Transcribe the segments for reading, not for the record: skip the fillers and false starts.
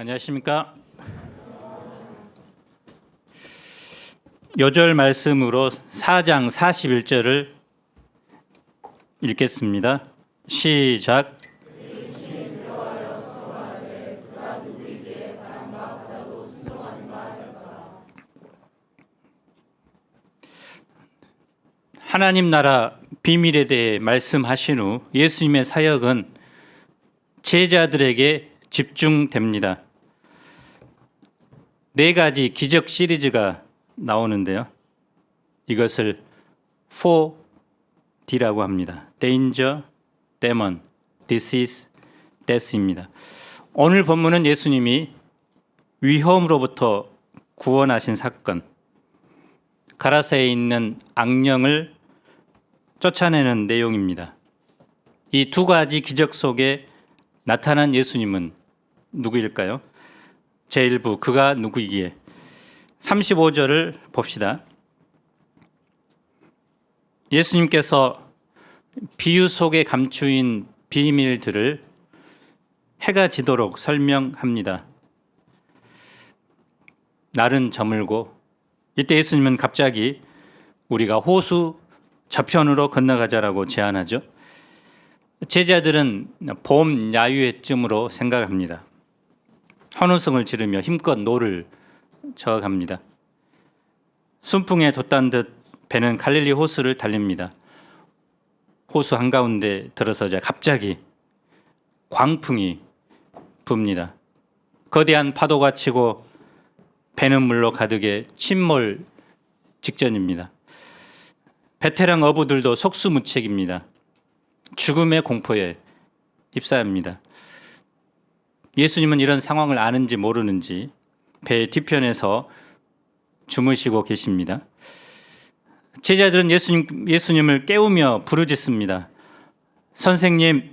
안녕하십니까. 요절 말씀으로 4장 41절을 읽겠습니다. 시작. 하나님 나라 비밀에 대해 말씀하신 후 예수님의 사역은 제자들에게 집중됩니다. 4가지 기적 시리즈가 나오는데요. 이것을 4D라고 합니다. Danger, Demon, Disease, Death입니다. 오늘 본문은 예수님이 위험으로부터 구원하신 사건, 가라사에 있는 악령을 쫓아내는 내용입니다. 이 2가지 기적 속에 나타난 예수님은 누구일까요? 제1부 그가 누구이기에 35절을 봅시다. 예수님께서 비유 속에 감추인 비밀들을 해가 지도록 설명합니다. 날은 저물고 이때 예수님은 갑자기 우리가 호수 저편으로 건너가자라고 제안하죠. 제자들은 봄 야유회쯤으로 생각합니다. 헌호성을 지르며 힘껏 노를 저어갑니다. 순풍에 돛단 듯 배는 갈릴리 호수를 달립니다. 호수 한가운데 들어서자 갑자기 광풍이 붑니다. 거대한 파도가 치고 배는 물로 가득해 침몰 직전입니다. 베테랑 어부들도 속수무책입니다. 죽음의 공포에 휩싸입니다. 예수님은 이런 상황을 아는지 모르는지 배 뒤편에서 주무시고 계십니다. 제자들은 예수님을 깨우며 부르짖습니다. 선생님,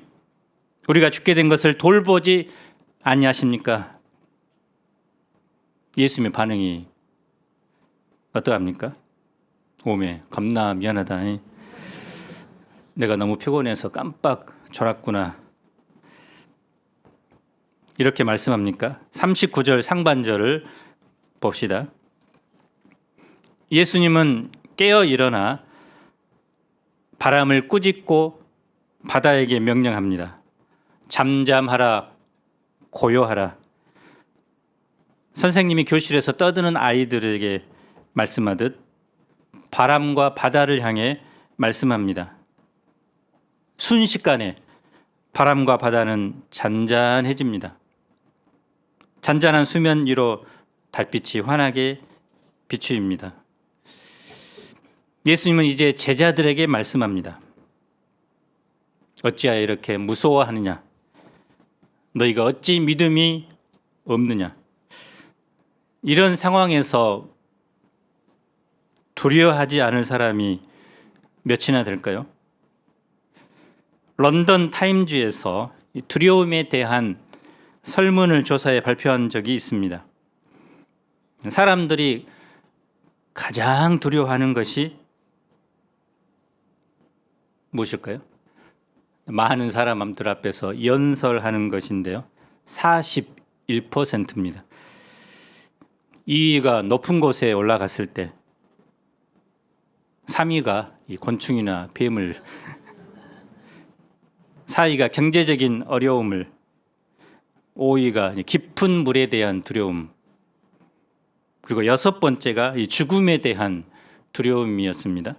우리가 죽게 된 것을 돌보지 아니하십니까? 예수님의 반응이 어떠합니까? 오메, 겁나 미안하다. 내가 너무 피곤해서 깜빡 졸았구나. 이렇게 말씀합니까? 39절 상반절을 봅시다. 예수님은 깨어 일어나 바람을 꾸짖고 바다에게 명령합니다. 잠잠하라, 고요하라. 선생님이 교실에서 떠드는 아이들에게 말씀하듯 바람과 바다를 향해 말씀합니다. 순식간에 바람과 바다는 잔잔해집니다. 잔잔한 수면 위로 달빛이 환하게 비추입니다. 예수님은 이제 제자들에게 말씀합니다. 어찌하여 이렇게 무서워하느냐? 너희가 어찌 믿음이 없느냐? 이런 상황에서 두려워하지 않을 사람이 몇이나 될까요? 런던 타임즈에서 두려움에 대한 설문을 조사해 발표한 적이 있습니다. 사람들이 가장 두려워하는 것이 무엇일까요? 많은 사람들 앞에서 연설하는 것인데요. 41%입니다. 2위가 높은 곳에 올라갔을 때, 3위가 곤충이나 뱀을, 4위가 경제적인 어려움을, 5위가 깊은 물에 대한 두려움, 그리고 6번째가 죽음에 대한 두려움이었습니다.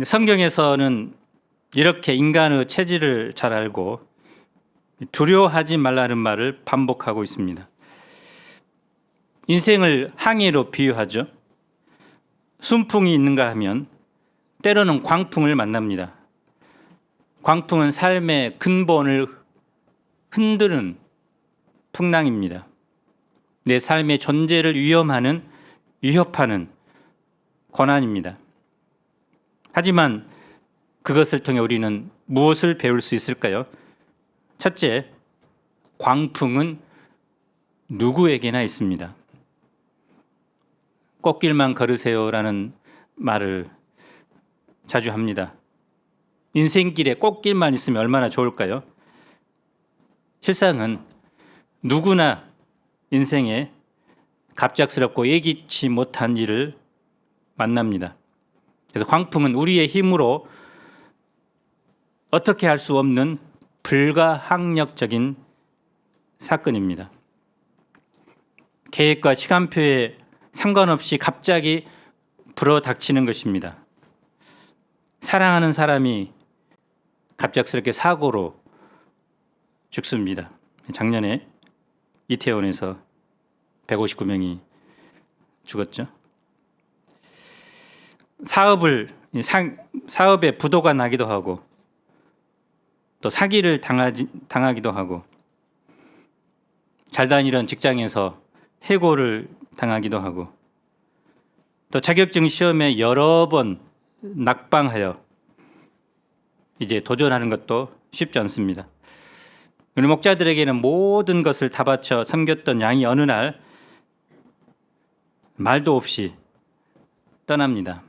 성경에서는 이렇게 인간의 체질을 잘 알고 두려워하지 말라는 말을 반복하고 있습니다. 인생을 항해로 비유하죠. 순풍이 있는가 하면 때로는 광풍을 만납니다. 광풍은 삶의 근본을 흔드는 풍랑입니다. 내 삶의 존재를 위협하는 고난입니다. 하지만 그것을 통해 우리는 무엇을 배울 수 있을까요? 첫째, 광풍은 누구에게나 있습니다. 꽃길만 걸으세요라는 말을 자주 합니다. 인생길에 꽃길만 있으면 얼마나 좋을까요? 실상은 누구나 인생에 갑작스럽고 예기치 못한 일을 만납니다. 그래서 광풍은 우리의 힘으로 어떻게 할 수 없는 불가항력적인 사건입니다. 계획과 시간표에 상관없이 갑자기 불어닥치는 것입니다. 사랑하는 사람이 갑작스럽게 사고로 죽습니다. 작년에 이태원에서 159명이 죽었죠. 사업에 부도가 나기도 하고 또 사기를 당하기도 하고 잘 다니던 직장에서 해고를 당하기도 하고 또 자격증 시험에 여러 번 낙방하여 이제 도전하는 것도 쉽지 않습니다. 우리 목자들에게는 모든 것을 다 바쳐 섬겼던 양이 어느 날 말도 없이 떠납니다.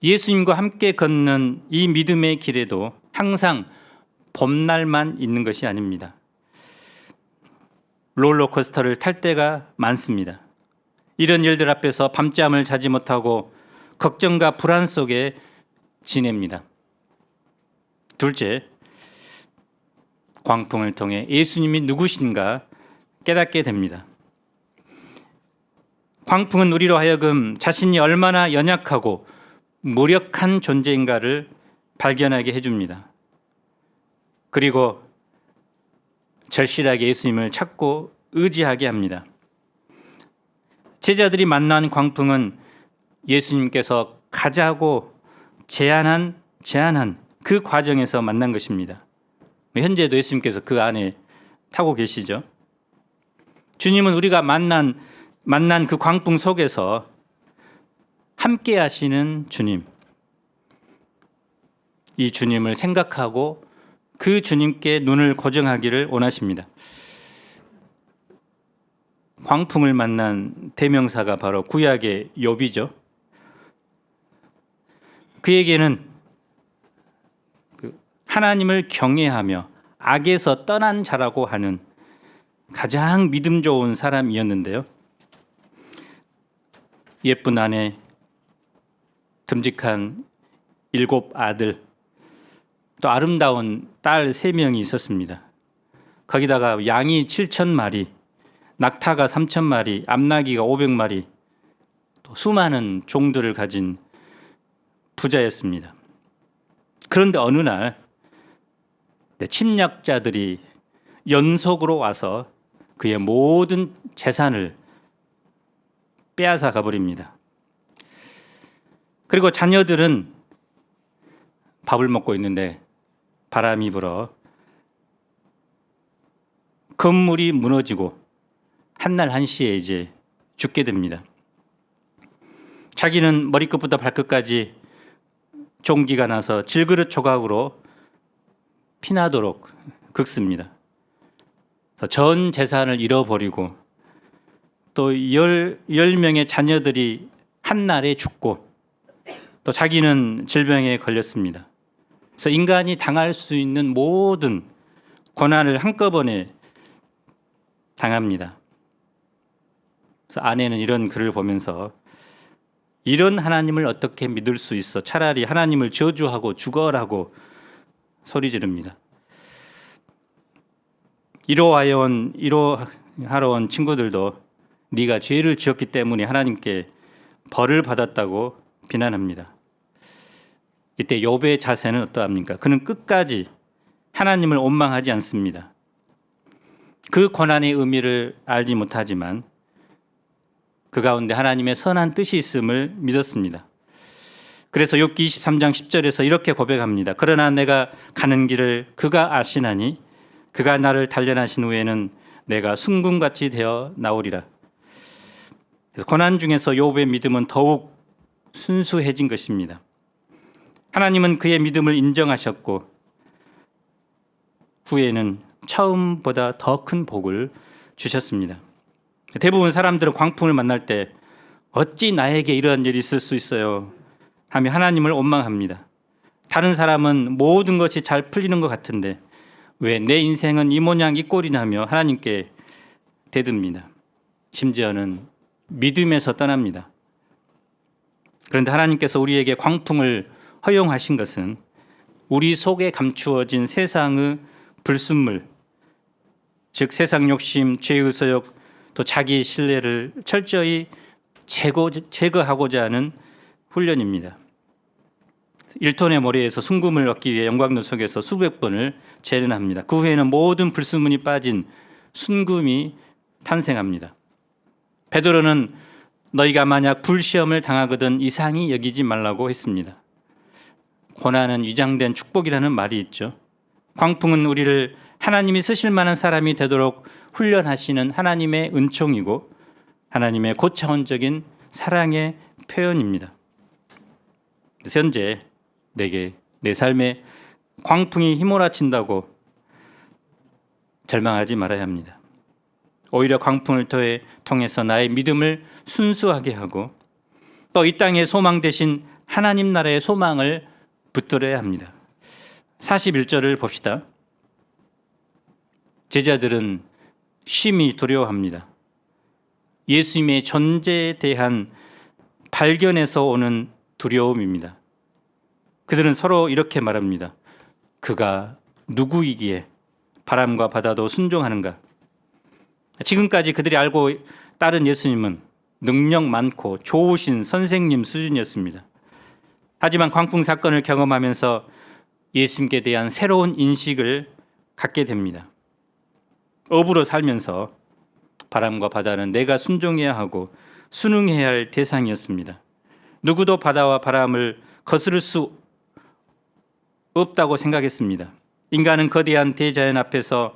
예수님과 함께 걷는 이 믿음의 길에도 항상 봄날만 있는 것이 아닙니다. 롤러코스터를 탈 때가 많습니다. 이런 일들 앞에서 밤잠을 자지 못하고 걱정과 불안 속에 지냅니다. 둘째, 광풍을 통해 예수님이 누구신가 깨닫게 됩니다. 광풍은 우리로 하여금 자신이 얼마나 연약하고 무력한 존재인가를 발견하게 해줍니다. 그리고 절실하게 예수님을 찾고 의지하게 합니다. 제자들이 만난 광풍은 예수님께서 가자고 제안한 그 과정에서 만난 것입니다. 현재도 예수님께서 그 안에 타고 계시죠. 주님은 우리가 만난 그 광풍 속에서 함께 하시는 주님, 이 주님을 생각하고 그 주님께 눈을 고정하기를 원하십니다. 광풍을 만난 대명사가 바로 구약의 욥이죠. 그에게는 하나님을 경외하며 악에서 떠난 자라고 하는 가장 믿음 좋은 사람이었는데요. 예쁜 아내, 듬직한 7 아들, 또 아름다운 딸 3명이 있었습니다. 거기다가 양이 7,000마리, 낙타가 3,000마리, 암나귀가 500마리, 또 수많은 종들을 가진 부자였습니다. 그런데 어느 날 침략자들이 연속으로 와서 그의 모든 재산을 빼앗아 가버립니다. 그리고 자녀들은 밥을 먹고 있는데 바람이 불어 건물이 무너지고 한날 한시에 이제 죽게 됩니다. 자기는 머리끝부터 발끝까지 종기가 나서 질그릇 조각으로 피나도록 긁습니다. 전 재산을 잃어버리고 또 10명의 자녀들이 한날에 죽고 또 자기는 질병에 걸렸습니다. 그래서 인간이 당할 수 있는 모든 고난을 한꺼번에 당합니다. 그래서 아내는 이런 글을 보면서 이런 하나님을 어떻게 믿을 수 있어? 차라리 하나님을 저주하고 죽어라고 소리 지릅니다. 위로하러 온 친구들도 네가 죄를 지었기 때문에 하나님께 벌을 받았다고 비난합니다. 이때 욥의 자세는 어떠합니까? 그는 끝까지 하나님을 원망하지 않습니다. 그 고난의 의미를 알지 못하지만 그 가운데 하나님의 선한 뜻이 있음을 믿었습니다. 그래서 욥기 23장 10절에서 이렇게 고백합니다. 그러나 내가 가는 길을 그가 아시나니 그가 나를 단련하신 후에는 내가 순금같이 되어 나오리라. 그래서 고난 중에서 욥의 믿음은 더욱 순수해진 것입니다. 하나님은 그의 믿음을 인정하셨고 후에는 처음보다 더 큰 복을 주셨습니다. 대부분 사람들은 광풍을 만날 때 어찌 나에게 이러한 일이 있을 수 있어요 하며 하나님을 원망합니다. 다른 사람은 모든 것이 잘 풀리는 것 같은데 왜 내 인생은 이 모양 이 꼴이냐며 하나님께 대듭니다. 심지어는 믿음에서 떠납니다. 그런데 하나님께서 우리에게 광풍을 허용하신 것은 우리 속에 감추어진 세상의 불순물, 즉 세상 욕심, 죄의 소욕, 또 자기의 신뢰를 철저히 제거하고자 하는 훈련입니다. 1톤의 모래에서 순금을 얻기 위해 영광로 속에서 수백 번을 재련합니다. 그 후에는 모든 불순물이 빠진 순금이 탄생합니다. 베드로는 너희가 만약 불시험을 당하거든 이상히 여기지 말라고 했습니다. 고난은 위장된 축복이라는 말이 있죠. 광풍은 우리를 하나님이 쓰실 만한 사람이 되도록 훈련하시는 하나님의 은총이고 하나님의 고차원적인 사랑의 표현입니다. 현재 내게 내 삶에 광풍이 휘몰아친다고 절망하지 말아야 합니다. 오히려 광풍을 통해서 나의 믿음을 순수하게 하고 또 이 땅의 소망 대신 하나님 나라의 소망을 붙들어야 합니다. 41절을 봅시다. 제자들은 심히 두려워합니다. 예수님의 존재에 대한 발견에서 오는 두려움입니다. 그들은 서로 이렇게 말합니다. 그가 누구이기에 바람과 바다도 순종하는가? 지금까지 그들이 알고 따른 예수님은 능력 많고 좋으신 선생님 수준이었습니다. 하지만 광풍 사건을 경험하면서 예수님께 대한 새로운 인식을 갖게 됩니다. 업으로 살면서 바람과 바다는 내가 순종해야 하고 순응해야 할 대상이었습니다. 누구도 바다와 바람을 거스를 수 없다고 생각했습니다. 인간은 거대한 대자연 앞에서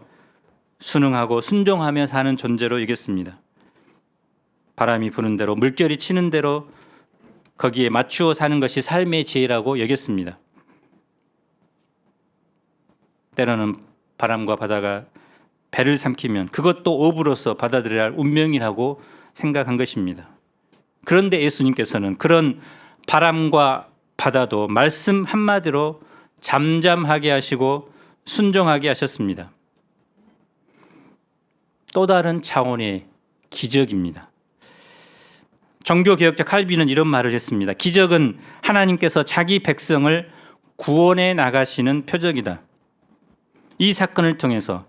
순응하고 순종하며 사는 존재로 여겼습니다. 바람이 부는 대로 물결이 치는 대로 거기에 맞추어 사는 것이 삶의 지혜라고 여겼습니다. 때로는 바람과 바다가 배를 삼키면 그것도 업으로서 받아들여야 할 운명이라고 생각한 것입니다. 그런데 예수님께서는 그런 바람과 바다도 말씀 한마디로 잠잠하게 하시고 순종하게 하셨습니다. 또 다른 차원의 기적입니다. 종교개혁자 칼빈은 이런 말을 했습니다. 기적은 하나님께서 자기 백성을 구원해 나가시는 표적이다. 이 사건을 통해서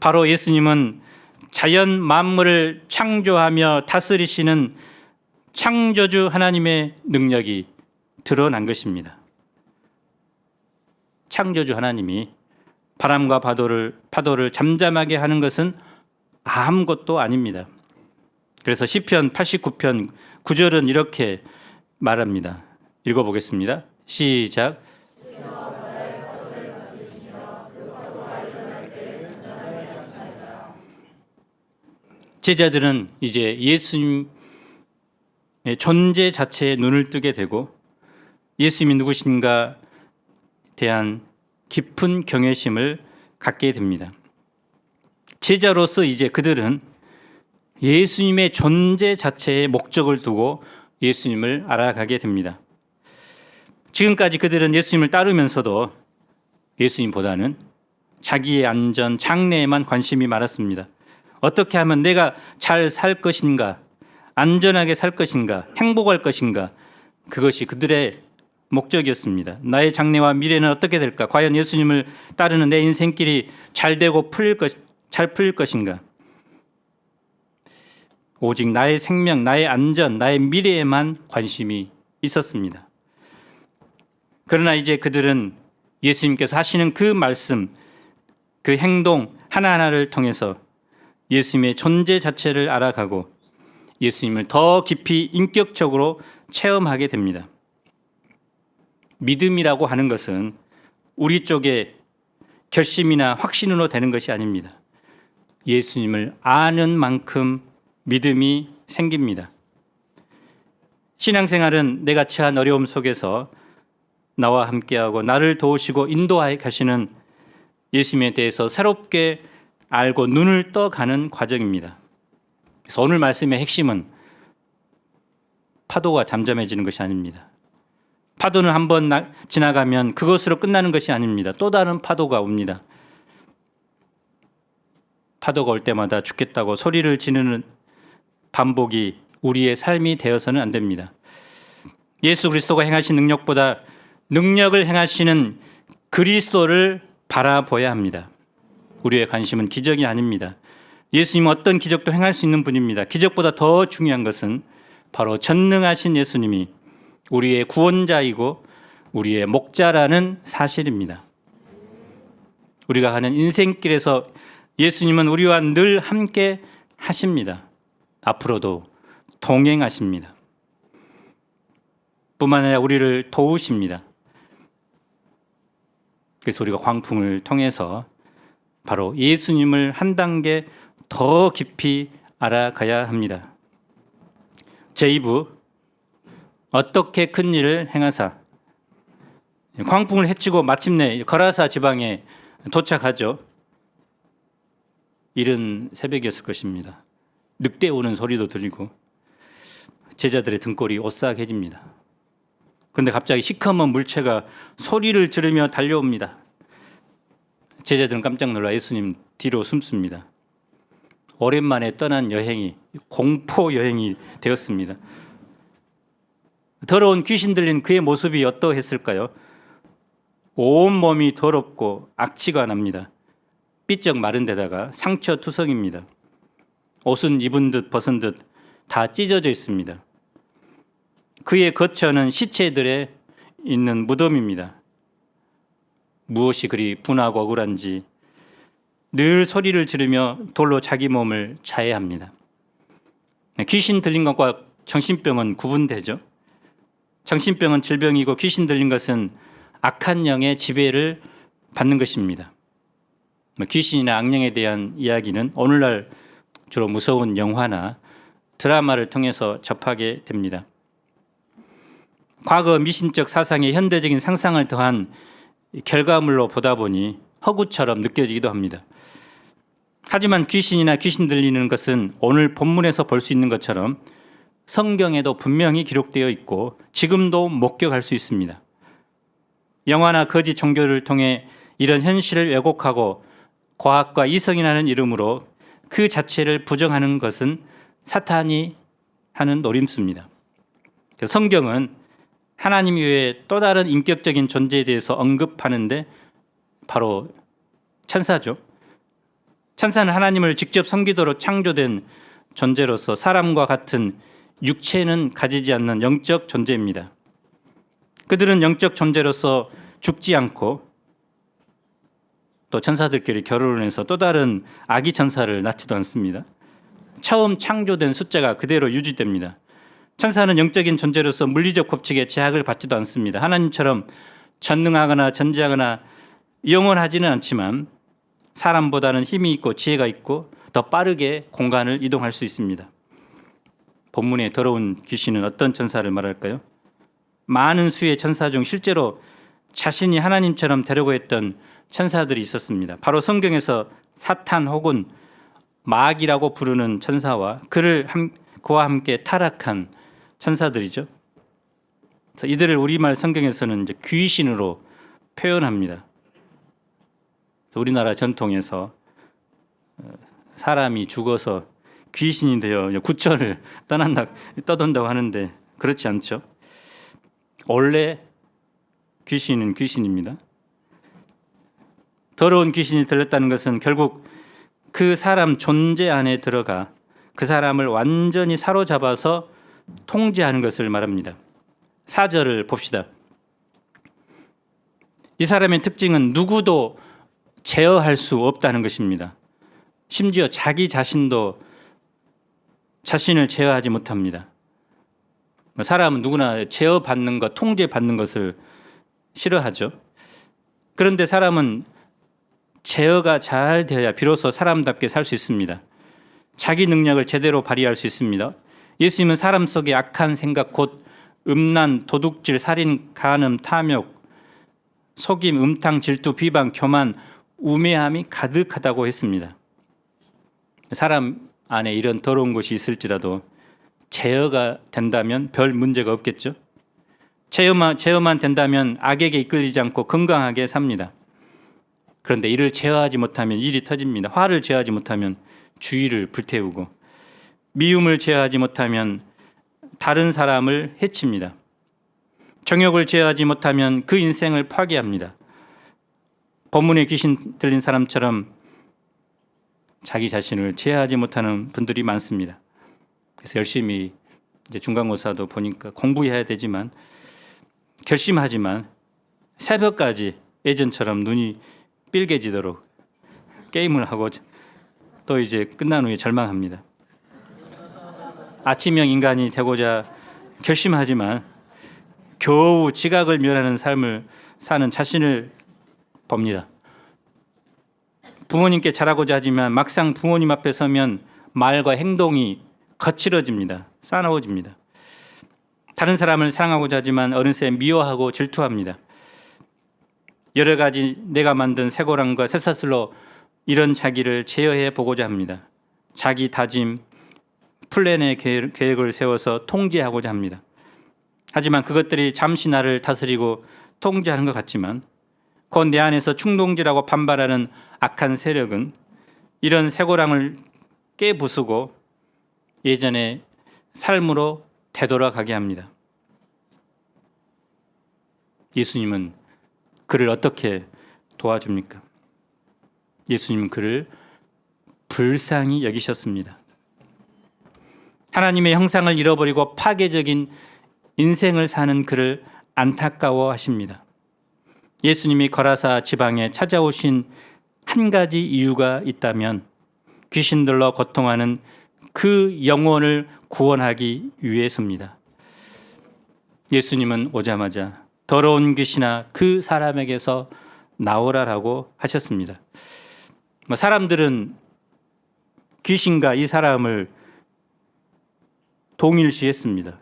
바로 예수님은 자연 만물을 창조하며 다스리시는 창조주 하나님의 능력이 드러난 것입니다. 창조주 하나님이 바람과 파도를 잠잠하게 하는 것은 아무것도 아닙니다. 그래서 시편 89편 9절은 이렇게 말합니다. 읽어보겠습니다. 시작. 제자들은 이제 예수님의 존재 자체에 눈을 뜨게 되고 예수님이 누구신가 대한 깊은 경외심을 갖게 됩니다. 제자로서 이제 그들은 예수님의 존재 자체의 목적을 두고 예수님을 알아가게 됩니다. 지금까지 그들은 예수님을 따르면서도 예수님보다는 자기의 안전, 장래에만 관심이 많았습니다. 어떻게 하면 내가 잘 살 것인가, 안전하게 살 것인가, 행복할 것인가, 그것이 그들의 목적이었습니다. 나의 장래와 미래는 어떻게 될까? 과연 예수님을 따르는 내 인생길이 잘 되고 잘 풀릴 것인가? 오직 나의 생명, 나의 안전, 나의 미래에만 관심이 있었습니다. 그러나 이제 그들은 예수님께서 하시는 그 말씀, 그 행동 하나하나를 통해서 예수님의 존재 자체를 알아가고 예수님을 더 깊이 인격적으로 체험하게 됩니다. 믿음이라고 하는 것은 우리 쪽에 결심이나 확신으로 되는 것이 아닙니다. 예수님을 아는 만큼 믿음이 생깁니다. 신앙생활은 내가 처한 어려움 속에서 나와 함께하고 나를 도우시고 인도하여 가시는 예수님에 대해서 새롭게 알고 눈을 떠가는 과정입니다. 그래서 오늘 말씀의 핵심은 파도가 잠잠해지는 것이 아닙니다. 파도는 한번 지나가면 그것으로 끝나는 것이 아닙니다. 또 다른 파도가 옵니다. 파도가 올 때마다 죽겠다고 소리를 지르는 반복이 우리의 삶이 되어서는 안 됩니다. 예수 그리스도가 행하신 능력보다 능력을 행하시는 그리스도를 바라보아야 합니다. 우리의 관심은 기적이 아닙니다. 예수님은 어떤 기적도 행할 수 있는 분입니다. 기적보다 더 중요한 것은 바로 전능하신 예수님이 우리의 구원자이고 우리의 목자라는 사실입니다. 우리가 가는 인생길에서 예수님은 우리와 늘 함께 하십니다. 앞으로도 동행하십니다. 뿐만 아니라 우리를 도우십니다. 그래서 우리가 광풍을 통해서 바로 예수님을 한 단계 더 깊이 알아가야 합니다. 제2부, 어떻게 큰 일을 행하사. 광풍을 헤치고 마침내 거라사 지방에 도착하죠. 이른 새벽이었을 것입니다. 늑대 우는 소리도 들리고 제자들의 등골이 오싹해집니다. 그런데 갑자기 시커먼 물체가 소리를 지르며 달려옵니다. 제자들은 깜짝 놀라 예수님 뒤로 숨습니다. 오랜만에 떠난 여행이 공포 여행이 되었습니다. 더러운 귀신 들린 그의 모습이 어떠했을까요? 온 몸이 더럽고 악취가 납니다. 삐쩍 마른 데다가 상처 투성입니다. 옷은 입은 듯 벗은 듯 다 찢어져 있습니다. 그의 거처는 시체들에 있는 무덤입니다. 무엇이 그리 분하고 억울한지 늘 소리를 지르며 돌로 자기 몸을 자해합니다. 귀신 들린 것과 정신병은 구분되죠. 정신병은 질병이고 귀신 들린 것은 악한 영의 지배를 받는 것입니다. 귀신이나 악령에 대한 이야기는 오늘날 주로 무서운 영화나 드라마를 통해서 접하게 됩니다. 과거 미신적 사상에 현대적인 상상을 더한 결과물로 보다 보니 허구처럼 느껴지기도 합니다. 하지만 귀신이나 귀신 들리는 것은 오늘 본문에서 볼 수 있는 것처럼 성경에도 분명히 기록되어 있고 지금도 목격할 수 있습니다. 영화나 거짓 종교를 통해 이런 현실을 왜곡하고 과학과 이성이라는 이름으로 그 자체를 부정하는 것은 사탄이 하는 노림수입니다. 성경은 하나님 외에 또 다른 인격적인 존재에 대해서 언급하는데 바로 천사죠. 천사는 하나님을 직접 섬기도록 창조된 존재로서 사람과 같은 육체는 가지지 않는 영적 존재입니다. 그들은 영적 존재로서 죽지 않고 또 천사들끼리 결혼을 해서 또 다른 아기 천사를 낳지도 않습니다. 처음 창조된 숫자가 그대로 유지됩니다. 천사는 영적인 존재로서 물리적 법칙에 제약을 받지도 않습니다. 하나님처럼 전능하거나 전지하거나 영원하지는 않지만 사람보다는 힘이 있고 지혜가 있고 더 빠르게 공간을 이동할 수 있습니다. 본문의 더러운 귀신은 어떤 천사를 말할까요? 많은 수의 천사 중 실제로 자신이 하나님처럼 되려고 했던 천사들이 있었습니다. 바로 성경에서 사탄 혹은 마귀라고 부르는 천사와 그와 함께 타락한 천사들이죠. 그래서 이들을 우리말 성경에서는 이제 귀신으로 표현합니다. 우리나라 전통에서 사람이 죽어서 귀신이 되어 구천을 떠돈다고 하는데 그렇지 않죠. 원래 귀신은 귀신입니다. 더러운 귀신이 들렸다는 것은 결국 그 사람 존재 안에 들어가 그 사람을 완전히 사로잡아서 통제하는 것을 말합니다. 4절을 봅시다. 이 사람의 특징은 누구도 제어할 수 없다는 것입니다. 심지어 자기 자신도 자신을 제어하지 못합니다. 사람은 누구나 제어받는 것, 통제받는 것을 싫어하죠. 그런데 사람은 제어가 잘 되어야 비로소 사람답게 살 수 있습니다. 자기 능력을 제대로 발휘할 수 있습니다. 예수님은 사람 속에 악한 생각, 곧 음란, 도둑질, 살인, 간음, 탐욕, 속임, 음탕, 질투, 비방, 교만, 우매함이 가득하다고 했습니다. 사람 안에 이런 더러운 것이 있을지라도 제어가 된다면 별 문제가 없겠죠. 제어만 된다면 악에게 이끌리지 않고 건강하게 삽니다. 그런데 이를 제어하지 못하면 일이 터집니다. 화를 제어하지 못하면 주위를 불태우고, 미움을 제어하지 못하면 다른 사람을 해칩니다. 정욕을 제어하지 못하면 그 인생을 파괴합니다. 본문에 귀신 들린 사람처럼 자기 자신을 제어하지 못하는 분들이 많습니다. 그래서 열심히 이제 중간고사도 보니까 공부해야 되지만, 결심하지만 새벽까지 예전처럼 눈이 삘개지도록 게임을 하고 또 이제 끝난 후에 절망합니다. 아침형 인간이 되고자 결심하지만 겨우 지각을 면하는 삶을 사는 자신을 봅니다. 부모님께 잘하고자 하지만 막상 부모님 앞에 서면 말과 행동이 거칠어집니다. 싸나워집니다. 다른 사람을 사랑하고자 하지만 어느새 미워하고 질투합니다. 여러 가지 내가 만든 쇠고랑과 쇠사슬로 이런 자기를 제어해 보고자 합니다. 자기 다짐, 플랜의 계획을 세워서 통제하고자 합니다. 하지만 그것들이 잠시 나를 다스리고 통제하는 것 같지만 곧 내 안에서 충동질하고 반발하는 악한 세력은 이런 쇠고랑을 깨부수고 예전의 삶으로 되돌아가게 합니다. 예수님은 그를 어떻게 도와줍니까? 예수님은 그를 불쌍히 여기셨습니다. 하나님의 형상을 잃어버리고 파괴적인 인생을 사는 그를 안타까워하십니다. 예수님이 거라사 지방에 찾아오신 한 가지 이유가 있다면 귀신들로 고통하는 그 영혼을 구원하기 위해서입니다. 예수님은 오자마자 더러운 귀신아 그 사람에게서 나오라라고 하셨습니다. 사람들은 귀신과 이 사람을 동일시했습니다.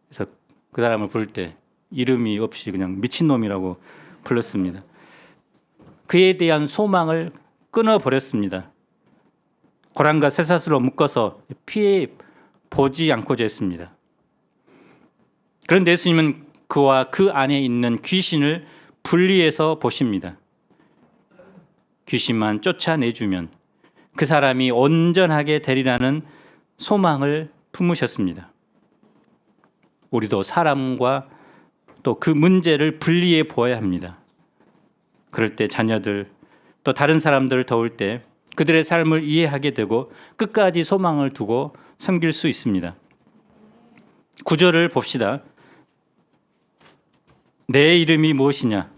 그래서 그 사람을 부를 때 이름이 없이 그냥 미친놈이라고 불렀습니다. 그에 대한 소망을 끊어버렸습니다. 고랑과 쇠사슬로 묶어서 피해 보지 않고자 했습니다. 그런데 예수님은 그와 그 안에 있는 귀신을 분리해서 보십니다. 귀신만 쫓아내주면 그 사람이 온전하게 되리라는 소망을 품으셨습니다. 우리도 사람과 또 그 문제를 분리해 보아야 합니다. 그럴 때 자녀들 또 다른 사람들을 도울 때 그들의 삶을 이해하게 되고 끝까지 소망을 두고 섬길 수 있습니다. 구절을 봅시다. 내 이름이 무엇이냐?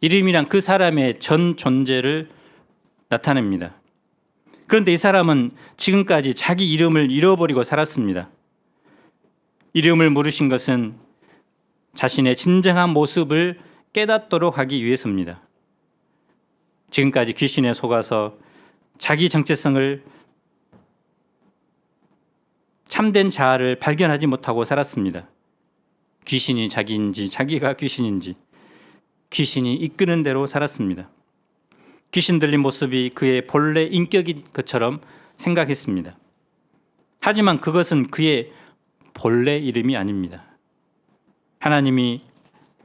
이름이란 그 사람의 전 존재를 나타냅니다. 그런데 이 사람은 지금까지 자기 이름을 잃어버리고 살았습니다. 이름을 물으신 것은 자신의 진정한 모습을 깨닫도록 하기 위해서입니다. 지금까지 귀신에 속아서 자기 정체성을 참된 자아를 발견하지 못하고 살았습니다. 귀신이 자기인지 자기가 귀신인지 귀신이 이끄는 대로 살았습니다. 귀신 들린 모습이 그의 본래 인격인 것처럼 생각했습니다. 하지만 그것은 그의 본래 이름이 아닙니다. 하나님이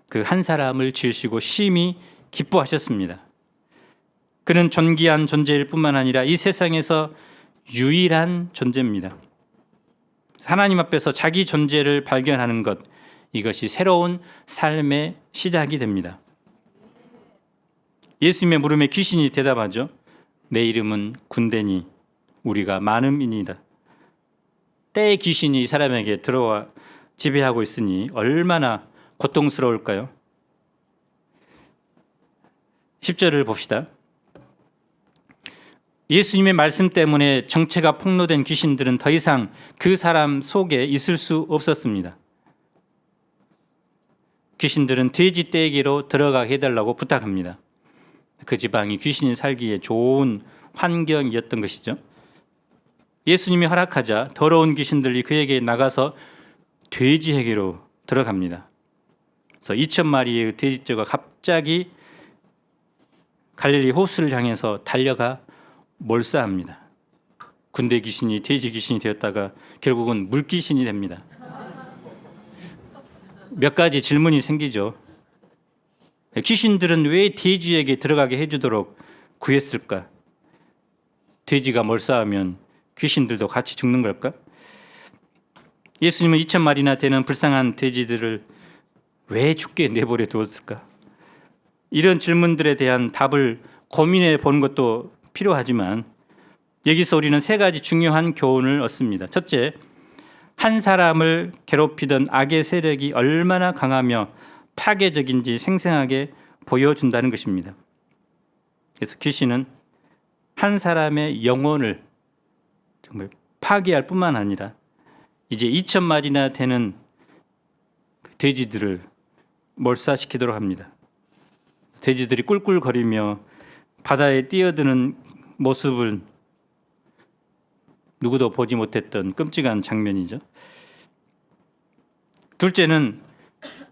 그 한 사람을 지으시고 심히 기뻐하셨습니다. 그는 존귀한 존재일 뿐만 아니라 이 세상에서 유일한 존재입니다. 하나님 앞에서 자기 존재를 발견하는 것, 이것이 새로운 삶의 시작이 됩니다. 예수님의 물음에 귀신이 대답하죠. 내 이름은 군대니 우리가 많음이니이다. 때의 귀신이 이 사람에게 들어와 지배하고 있으니 얼마나 고통스러울까요? 10절을 봅시다. 예수님의 말씀 때문에 정체가 폭로된 귀신들은 더 이상 그 사람 속에 있을 수 없었습니다. 귀신들은 돼지 떼기로 들어가게 해달라고 부탁합니다. 그 지방이 귀신이 살기에 좋은 환경이었던 것이죠. 예수님이 허락하자 더러운 귀신들이 그에게 나가서 돼지에게로 들어갑니다. 그래서 2,000마리의 돼지떼가 갑자기 갈릴리 호수를 향해서 달려가 몰사합니다. 군대 귀신이 돼지 귀신이 되었다가 결국은 물귀신이 됩니다. 몇 가지 질문이 생기죠. 귀신들은 왜 돼지에게 들어가게 해주도록 구했을까? 돼지가 몰사하면 귀신들도 같이 죽는 걸까? 예수님은 2,000마리나 되는 불쌍한 돼지들을 왜 죽게 내버려 두었을까? 이런 질문들에 대한 답을 고민해 보는 것도 필요하지만 여기서 우리는 세 가지 중요한 교훈을 얻습니다. 첫째, 한 사람을 괴롭히던 악의 세력이 얼마나 강하며 파괴적인지 생생하게 보여준다는 것입니다. 그래서 귀신은 한 사람의 영혼을 정말 파괴할 뿐만 아니라 이제 2,000마리나 되는 돼지들을 몰사시키도록 합니다. 돼지들이 꿀꿀거리며 바다에 뛰어드는 모습을 누구도 보지 못했던 끔찍한 장면이죠. 둘째는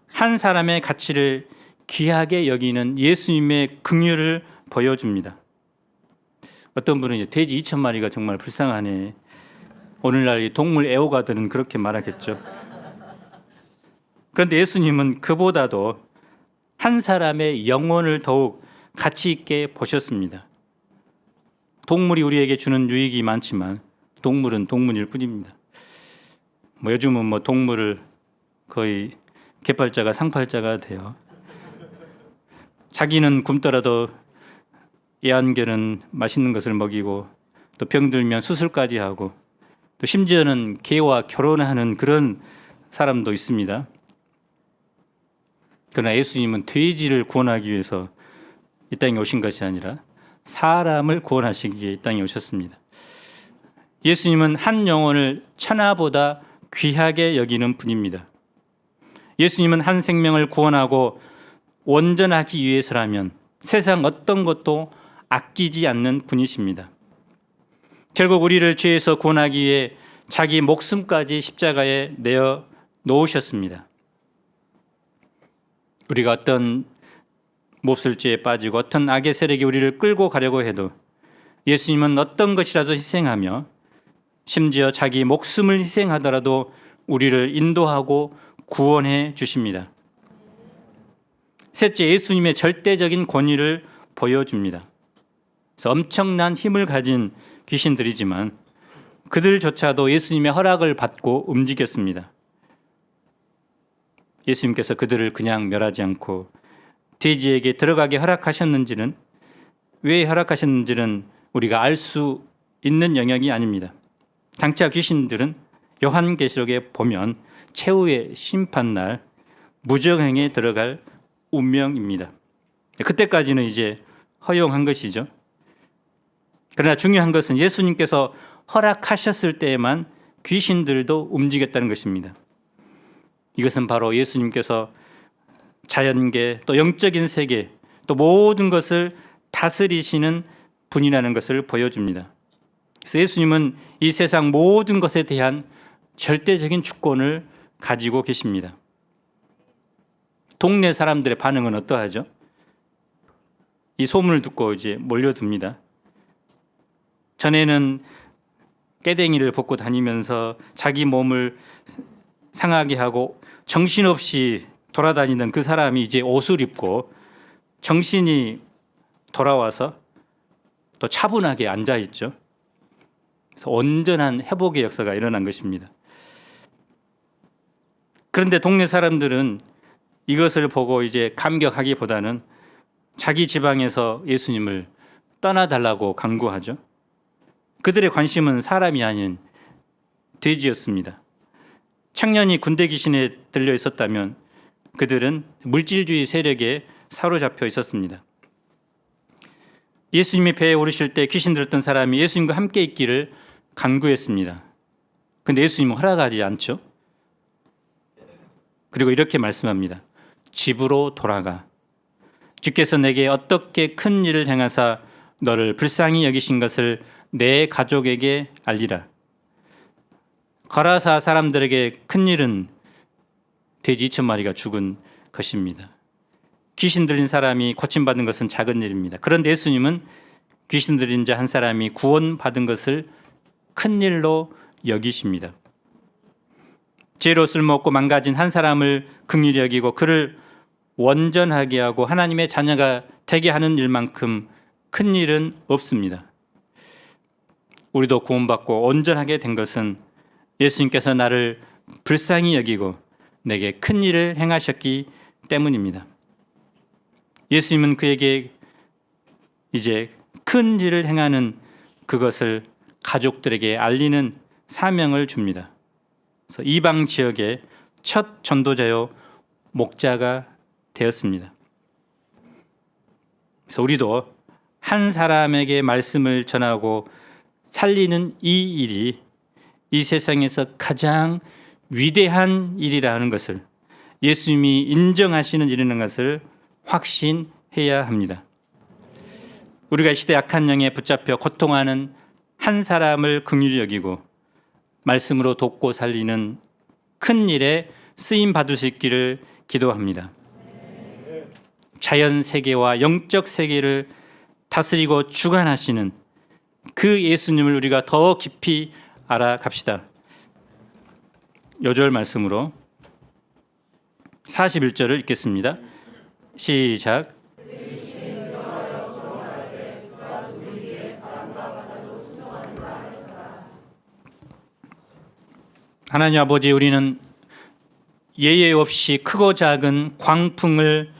한 사람의 가치를 귀하게 여기는 예수님의 긍휼을 보여줍니다. 어떤 분은 이제 돼지 2,000마리가 정말 불쌍하네. 오늘날 이 동물 애호가들은 그렇게 말하겠죠. 그런데 예수님은 그보다도 한 사람의 영혼을 더욱 가치 있게 보셨습니다. 동물이 우리에게 주는 유익이 많지만 동물은 동물일 뿐입니다. 요즘은 동물을 거의 개팔자가 상팔자가 돼요. 자기는 굶더라도 애완견은 맛있는 것을 먹이고 또 병들면 수술까지 하고 또 심지어는 개와 결혼하는 그런 사람도 있습니다. 그러나 예수님은 돼지를 구원하기 위해서 이 땅에 오신 것이 아니라 사람을 구원하시기 위해 이 땅에 오셨습니다. 예수님은 한 영혼을 천하보다 귀하게 여기는 분입니다. 예수님은 한 생명을 구원하고 온전하기 위해서라면 세상 어떤 것도 아끼지 않는 분이십니다. 결국 우리를 죄에서 구원하기 위해 자기 목숨까지 십자가에 내어 놓으셨습니다. 우리가 어떤 몹쓸 죄에 빠지고 어떤 악의 세력이 우리를 끌고 가려고 해도 예수님은 어떤 것이라도 희생하며 심지어 자기 목숨을 희생하더라도 우리를 인도하고 구원해 주십니다. 셋째, 예수님의 절대적인 권위를 보여줍니다. 그래서 엄청난 힘을 가진 귀신들이지만 그들조차도 예수님의 허락을 받고 움직였습니다. 예수님께서 그들을 그냥 멸하지 않고 돼지에게 들어가게 허락하셨는지는 왜 허락하셨는지는 우리가 알 수 있는 영역이 아닙니다. 장차 귀신들은 요한계시록에 보면 최후의 심판날 무정행에 들어갈 운명입니다. 그때까지는 이제 허용한 것이죠. 그러나 중요한 것은 예수님께서 허락하셨을 때에만 귀신들도 움직였다는 것입니다. 이것은 바로 예수님께서 자연계 또 영적인 세계 또 모든 것을 다스리시는 분이라는 것을 보여줍니다. 그래서 예수님은 이 세상 모든 것에 대한 절대적인 주권을 가지고 계십니다. 동네 사람들의 반응은 어떠하죠? 이 소문을 듣고 이제 몰려듭니다. 전에는 깨댕이를 벗고 다니면서 자기 몸을 상하게 하고 정신없이 돌아다니는 그 사람이 이제 옷을 입고 정신이 돌아와서 또 차분하게 앉아 있죠. 그래서 온전한 회복의 역사가 일어난 것입니다. 그런데 동네 사람들은 이것을 보고 이제 감격하기보다는 자기 지방에서 예수님을 떠나달라고 간구하죠. 그들의 관심은 사람이 아닌 돼지였습니다. 청년이 군대 귀신에 들려 있었다면 그들은 물질주의 세력에 사로잡혀 있었습니다. 예수님이 배에 오르실 때 귀신 들었던 사람이 예수님과 함께 있기를 간구했습니다. 그런데 예수님은 허락하지 않죠. 그리고 이렇게 말씀합니다. 집으로 돌아가. 주께서 내게 어떻게 큰 일을 행하사 너를 불쌍히 여기신 것을 내 가족에게 알리라. 거라사 사람들에게 큰 일은 돼지 2,000마리가 죽은 것입니다. 귀신 들린 사람이 고침받은 것은 작은 일입니다. 그런데 예수님은 귀신 들린 자 한 사람이 구원받은 것을 큰 일로 여기십니다. 죄로 쓸모없고 망가진 한 사람을 긍휼히 여기고 그를 온전하게 하고 하나님의 자녀가 되게 하는 일만큼 큰 일은 없습니다. 우리도 구원받고 온전하게 된 것은 예수님께서 나를 불쌍히 여기고 내게 큰 일을 행하셨기 때문입니다. 예수님은 그에게 이제 큰 일을 행하는 그것을 가족들에게 알리는 사명을 줍니다. 그래서 이방 지역의 첫 전도자요 목자가 되었습니다. 그래서 우리도 한 사람에게 말씀을 전하고 살리는 이 일이 이 세상에서 가장 위대한 일이라는 것을, 예수님이 인정하시는 일이라는 것을 확신해야 합니다. 우리가 이 시대 악한 영에 붙잡혀 고통하는 한 사람을 긍휼히 여기고 말씀으로 돕고 살리는 큰 일에 쓰임 받을 수 있기를 기도합니다. 자연 세계와 영적 세계를 다스리고 주관하시는 그 예수님을 우리가 더 깊이 알아갑시다. 요절 말씀으로 41절을 읽겠습니다. 시작. 하나님 아버지, 우리는 예외 없이 크고 작은 광풍을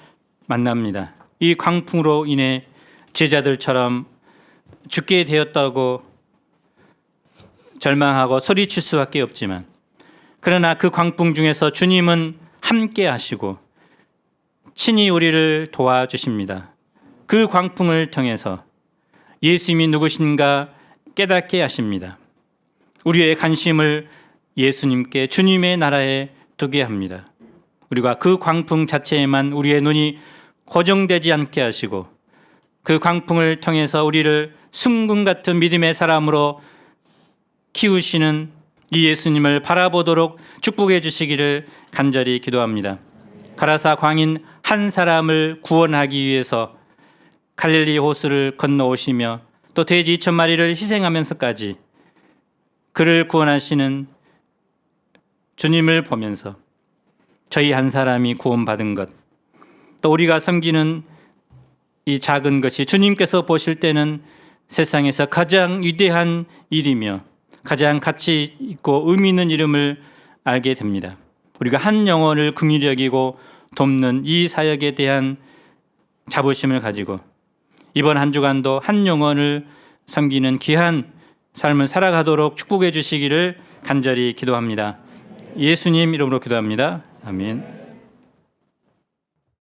만납니다. 이 광풍으로 인해 제자들처럼 죽게 되었다고 절망하고 소리칠 수밖에 없지만, 그러나 그 광풍 중에서 주님은 함께 하시고 친히 우리를 도와주십니다. 그 광풍을 통해서 예수님이 누구신가 깨닫게 하십니다. 우리의 관심을 예수님께, 주님의 나라에 두게 합니다. 우리가 그 광풍 자체에만 우리의 눈이 고정되지 않게 하시고 그 광풍을 통해서 우리를 숭금 같은 믿음의 사람으로 키우시는 이 예수님을 바라보도록 축복해 주시기를 간절히 기도합니다. 가라사 광인 한 사람을 구원하기 위해서 갈릴리 호수를 건너오시며 또 돼지 2,000마리를 희생하면서까지 그를 구원하시는 주님을 보면서 저희 한 사람이 구원받은 것, 또 우리가 섬기는 이 작은 것이 주님께서 보실 때는 세상에서 가장 위대한 일이며 가장 가치 있고 의미 있는 이름을 알게 됩니다. 우리가 한 영혼을 긍휼히 여기고 돕는 이 사역에 대한 자부심을 가지고 이번 한 주간도 한 영혼을 섬기는 귀한 삶을 살아가도록 축복해 주시기를 간절히 기도합니다. 예수님 이름으로 기도합니다. 아멘.